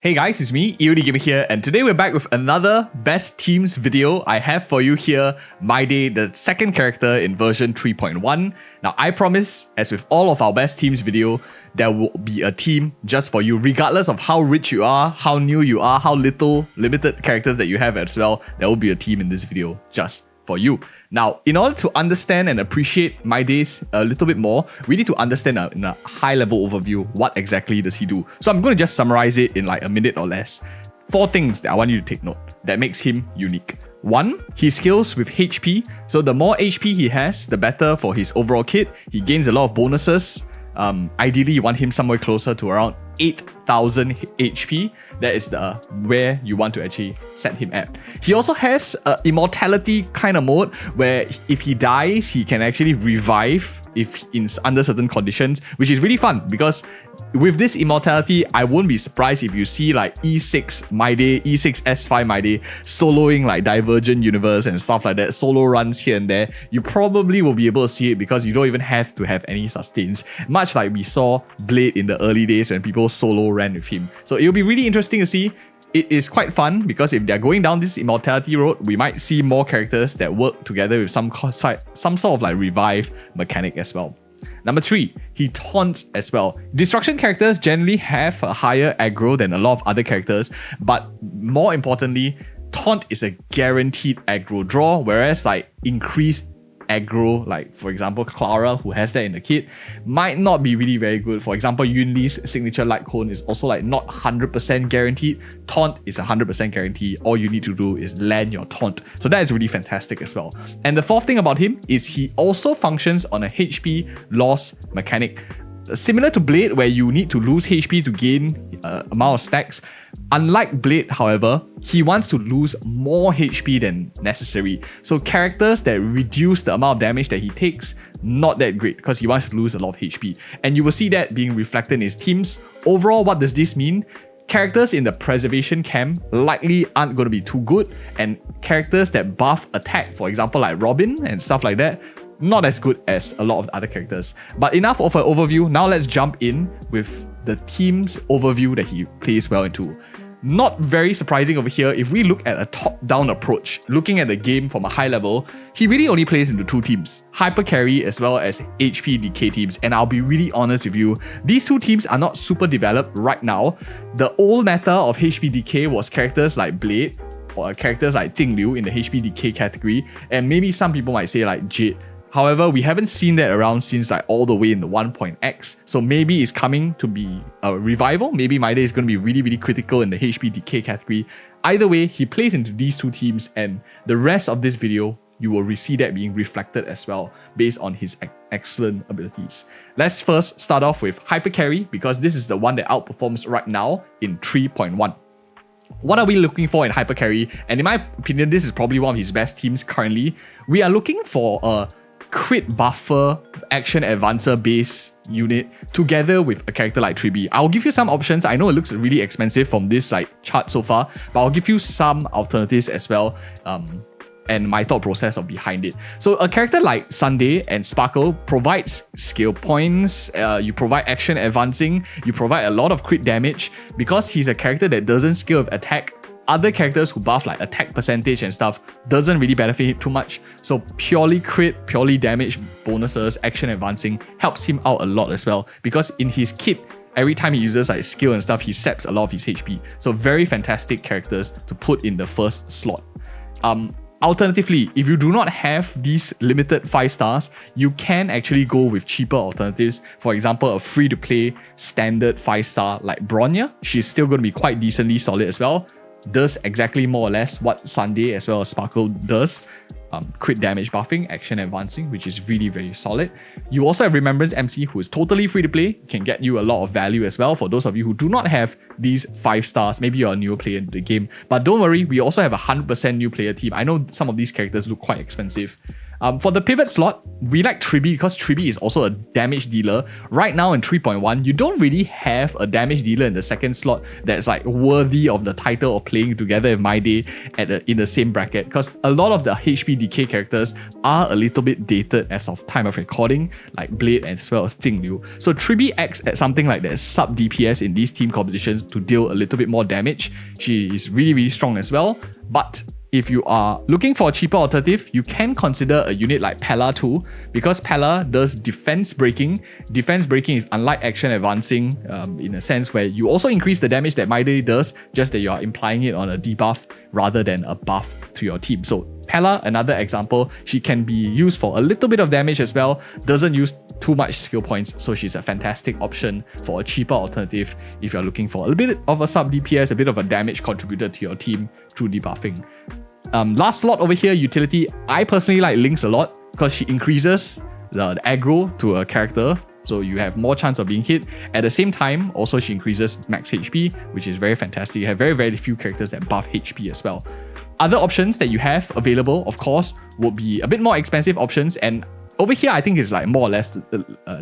Hey guys, it's me, EODGamer here, and today we're back with another Best Teams video. I have for you here Mydei, the second character in version 3.1. Now I promise, as with all of our Best Teams video, there will be a team just for you, regardless of how rich you are, how new you are, how little limited characters that you have as well. There will be a team in this video just for you. Now, in order to understand and appreciate Mydei a little bit more, we need to understand in a high-level overview what exactly does he do. So I'm going to just summarize it in like a minute or less. 4 things that I want you to take note that makes him unique. 1, he scales with HP. So the more HP he has, the better for his overall kit. He gains a lot of bonuses. Ideally, you want him somewhere closer to around 8,000 HP. That is where you want to actually set him at. He also has an immortality kind of mode where if he dies, he can actually revive under certain conditions, which is really fun because with this immortality, I won't be surprised if you see like E6 Mydei, E6 S5 Mydei soloing like Divergent Universe and stuff like that, solo runs here and there. You probably will be able to see it because you don't even have to have any sustains, much like we saw Blade in the early days when people solo ran with him. So it'll be really interesting to see. It is quite fun because if they're going down this immortality road, we might see more characters that work together with some sort of like revive mechanic as well. Number 3, he taunts as well. Destruction characters generally have a higher aggro than a lot of other characters, but more importantly, taunt is a guaranteed aggro draw, whereas like increased aggro, like for example Clara, who has that in the kit, might not be really very good. For example, Yunli's signature light cone is also like not 100% guaranteed. Taunt is 100% guarantee. All you need to do is land your taunt. So that is really fantastic as well. And the 4th thing about him is he also functions on a HP loss mechanic. Similar to Blade, where you need to lose HP to gain amount of stacks. Unlike Blade, however, he wants to lose more HP than necessary. So characters that reduce the amount of damage that he takes, not that great because he wants to lose a lot of HP. And you will see that being reflected in his teams. Overall, what does this mean? Characters in the preservation camp likely aren't going to be too good, and characters that buff attack, for example like Robin and stuff like that, not as good as a lot of the other characters. But enough of an overview. Now let's jump in with the team's overview that he plays well into. Not very surprising over here. If we look at a top-down approach, looking at the game from a high level, he really only plays into 2 teams, Hyper Carry as well as HP Decay teams. And I'll be really honest with you, these 2 teams are not super developed right now. The old meta of HP Decay was characters like Blade or characters like Jingliu in the HP Decay category, and maybe some people might say like Jade. However, we haven't seen that around since like all the way in the 1.x. So maybe it's coming to be a revival. Maybe Mydei is going to be really, really critical in the HP Decay category. Either way, he plays into these 2 teams, and the rest of this video, you will see that being reflected as well based on his excellent abilities. Let's first start off with Hyper Carry because this is the one that outperforms right now in 3.1. What are we looking for in Hyper Carry? And in my opinion, this is probably one of his best teams currently. We are looking for a crit buffer action advancer base unit together with a character like Tribi. I'll give you some options. I know it looks really expensive from this like chart so far, but I'll give you some alternatives as well, and my thought process of behind it. So a character like Sunday and Sparkle provides skill points, you provide action advancing, you provide a lot of crit damage. Because he's a character that doesn't scale with attack, other characters who buff like attack percentage and stuff doesn't really benefit him too much. So purely crit, purely damage bonuses, action advancing helps him out a lot as well. Because in his kit, every time he uses like skill and stuff, he saps a lot of his HP. So very fantastic characters to put in the first slot. Alternatively, if you do not have these limited 5 stars, you can actually go with cheaper alternatives. For example, a free-to-play standard 5-star like Bronya. She's still going to be quite decently solid as well. Does exactly more or less what Sunday as well as Sparkle does. Crit damage buffing, action advancing, which is really very solid. You also have Remembrance MC, who is totally free to play, can get you a lot of value as well for those of you who do not have these 5 stars. Maybe you're a newer player into the game, but don't worry, we also have a 100% new player team. I know some of these characters look quite expensive. For the pivot slot, we like Tribi because Tribi is also a damage dealer. Right now in 3.1, you don't really have a damage dealer in the second slot that's like worthy of the title of playing together with Mydei in the same bracket, because a lot of the HP decay characters are a little bit dated as of time of recording, like Blade as well as Jingliu. So Tribi acts at something like that sub DPS in these team competitions to deal a little bit more damage. She is really, really strong as well, but if you are looking for a cheaper alternative, you can consider a unit like Pella too, because Pella does defense breaking. Defense breaking is unlike action advancing in a sense where you also increase the damage that Mydei does, just that you are implying it on a debuff rather than a buff to your team. So Pella, another example, she can be used for a little bit of damage as well, doesn't use too much skill points, so she's a fantastic option for a cheaper alternative if you're looking for a bit of a sub DPS, a bit of a damage contributor to your team through debuffing. Last slot over here, utility. I personally like Lynx a lot because she increases the aggro to a character, so you have more chance of being hit. At the same time, also she increases max HP, which is very fantastic. You have very, very few characters that buff HP as well. Other options that you have available, of course, would be a bit more expensive options, and over here, I think it's like more or less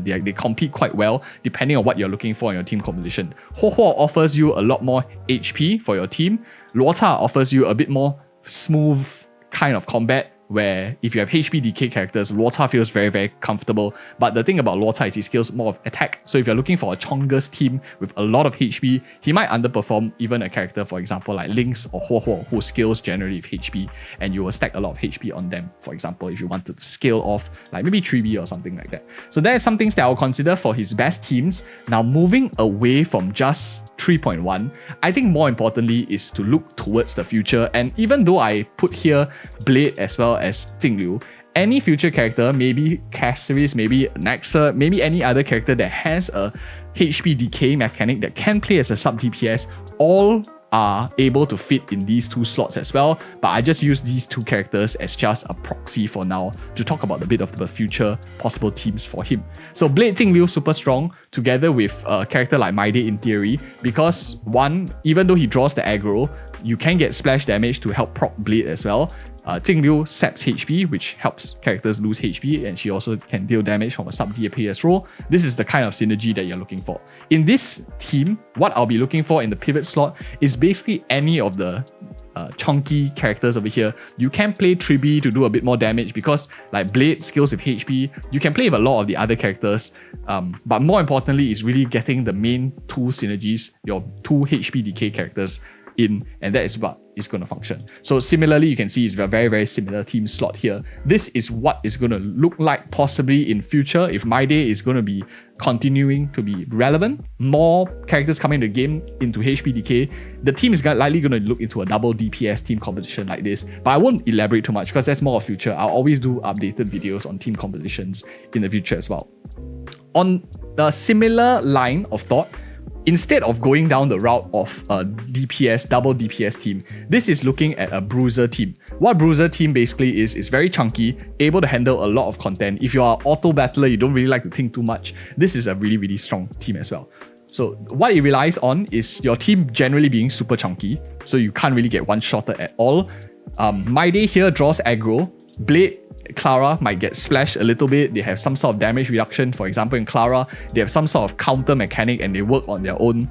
they compete quite well depending on what you're looking for in your team composition. Huo offers you a lot more HP for your team. Luota offers you a bit more smooth kind of combat, where if you have HP decay characters, Luota feels very, very comfortable. But the thing about Luota is he scales more of attack. So if you're looking for a Chongus team with a lot of HP, he might underperform even a character, for example, like Lynx or Huo, who scales generally with HP, and you will stack a lot of HP on them, for example, if you want to scale off like maybe Tribi or something like that. So there are some things that I'll consider for his best teams. Now, moving away from just 3.1, I think more importantly is to look towards the future. And even though I put here Blade as well as Jingliu, any future character, maybe Caceres, maybe naxyrb, maybe any other character that has a HP decay mechanic that can play as a sub DPS, all are able to fit in these two slots as well. But I just use these two characters as just a proxy for now to talk about a bit of the future possible teams for him. So Blade Jingliu super strong together with a character like Mydei in theory, because one, even though he draws the aggro, you can get splash damage to help proc Blade as well. Jingliu saps HP, which helps characters lose HP, and she also can deal damage from a sub DPS role. This is the kind of synergy that you're looking for. In this team, what I'll be looking for in the pivot slot is basically any of the chunky characters over here. You can play Tribi to do a bit more damage because like Blade scales with HP. You can play with a lot of the other characters, but more importantly is really getting the main two synergies, your two HP decay characters in, and that is what is going to function. So similarly, you can see it's a very, very similar team slot here. This is what is going to look like possibly in future if Mydei is going to be continuing to be relevant. More characters coming into the game into HP decay. The team is likely going to look into a double DPS team competition like this, but I won't elaborate too much because that's more of future. I'll always do updated videos on team competitions in the future as well. On the similar line of thought, instead of going down the route of a DPS, double DPS team, this is looking at a bruiser team. What bruiser team basically is very chunky, able to handle a lot of content. If you are auto battler, you don't really like to think too much, this is a really, really strong team as well. So what it relies on is your team generally being super chunky, so you can't really get one-shotted at all. Mydei here draws aggro. Blade, Clara might get splashed a little bit. They have some sort of damage reduction. For example, in Clara, they have some sort of counter mechanic and they work on their own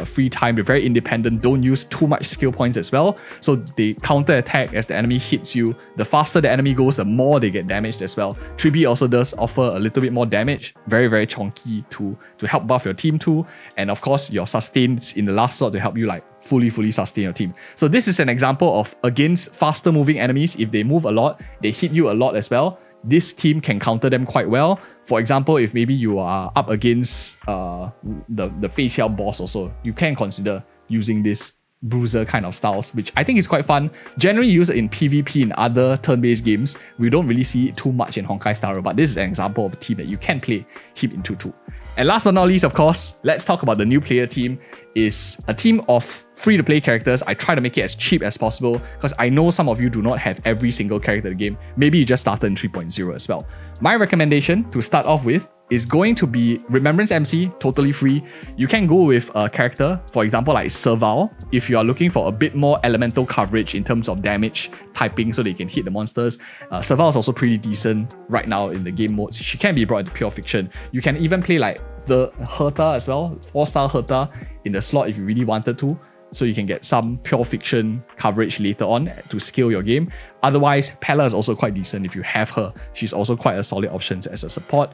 free time. They're very independent, don't use too much skill points as well. So they counter attack as the enemy hits you. The faster the enemy goes, the more they get damaged as well. Tribi also does offer a little bit more damage. Very, very chunky to help buff your team too. And of course, your sustains in the last slot to help you like fully sustain your team. So this is an example of against faster moving enemies. If they move a lot, they hit you a lot as well. This team can counter them quite well. For example, if maybe you are up against the facial boss also, you can consider using this bruiser kind of styles, which I think is quite fun. Generally used in PvP in other turn-based games. We don't really see it too much in Honkai Star, but this is an example of a team that you can play him into too. And last but not least, of course, let's talk about the new player team. Is a team of free-to-play characters. I try to make it as cheap as possible because I know some of you do not have every single character in the game. Maybe you just started in 3.0 as well. My recommendation to start off with is going to be Remembrance MC, totally free. You can go with a character, for example, like Serval, if you are looking for a bit more elemental coverage in terms of damage typing so that you can hit the monsters. Serval is also pretty decent right now in the game modes. She can be brought into Pure Fiction. You can even play like the Herta as well, 4-star Herta in the slot if you really wanted to. So you can get some Pure Fiction coverage later on to scale your game. Otherwise, Pella is also quite decent if you have her. She's also quite a solid option as a support.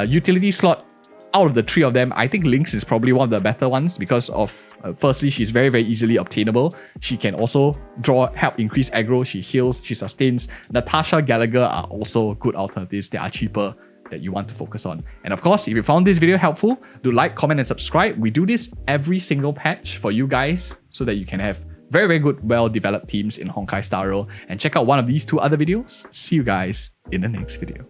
Utility slot, out of the three of them, I think Lynx is probably one of the better ones because of, firstly, she's very, very easily obtainable. She can also help increase aggro, she heals, she sustains. Natasha, Gallagher are also good alternatives. They are cheaper that you want to focus on. And of course, if you found this video helpful, do like, comment, and subscribe. We do this every single patch for you guys so that you can have very, very good, well-developed teams in Honkai Star Rail. And check out one of these 2 other videos. See you guys in the next video.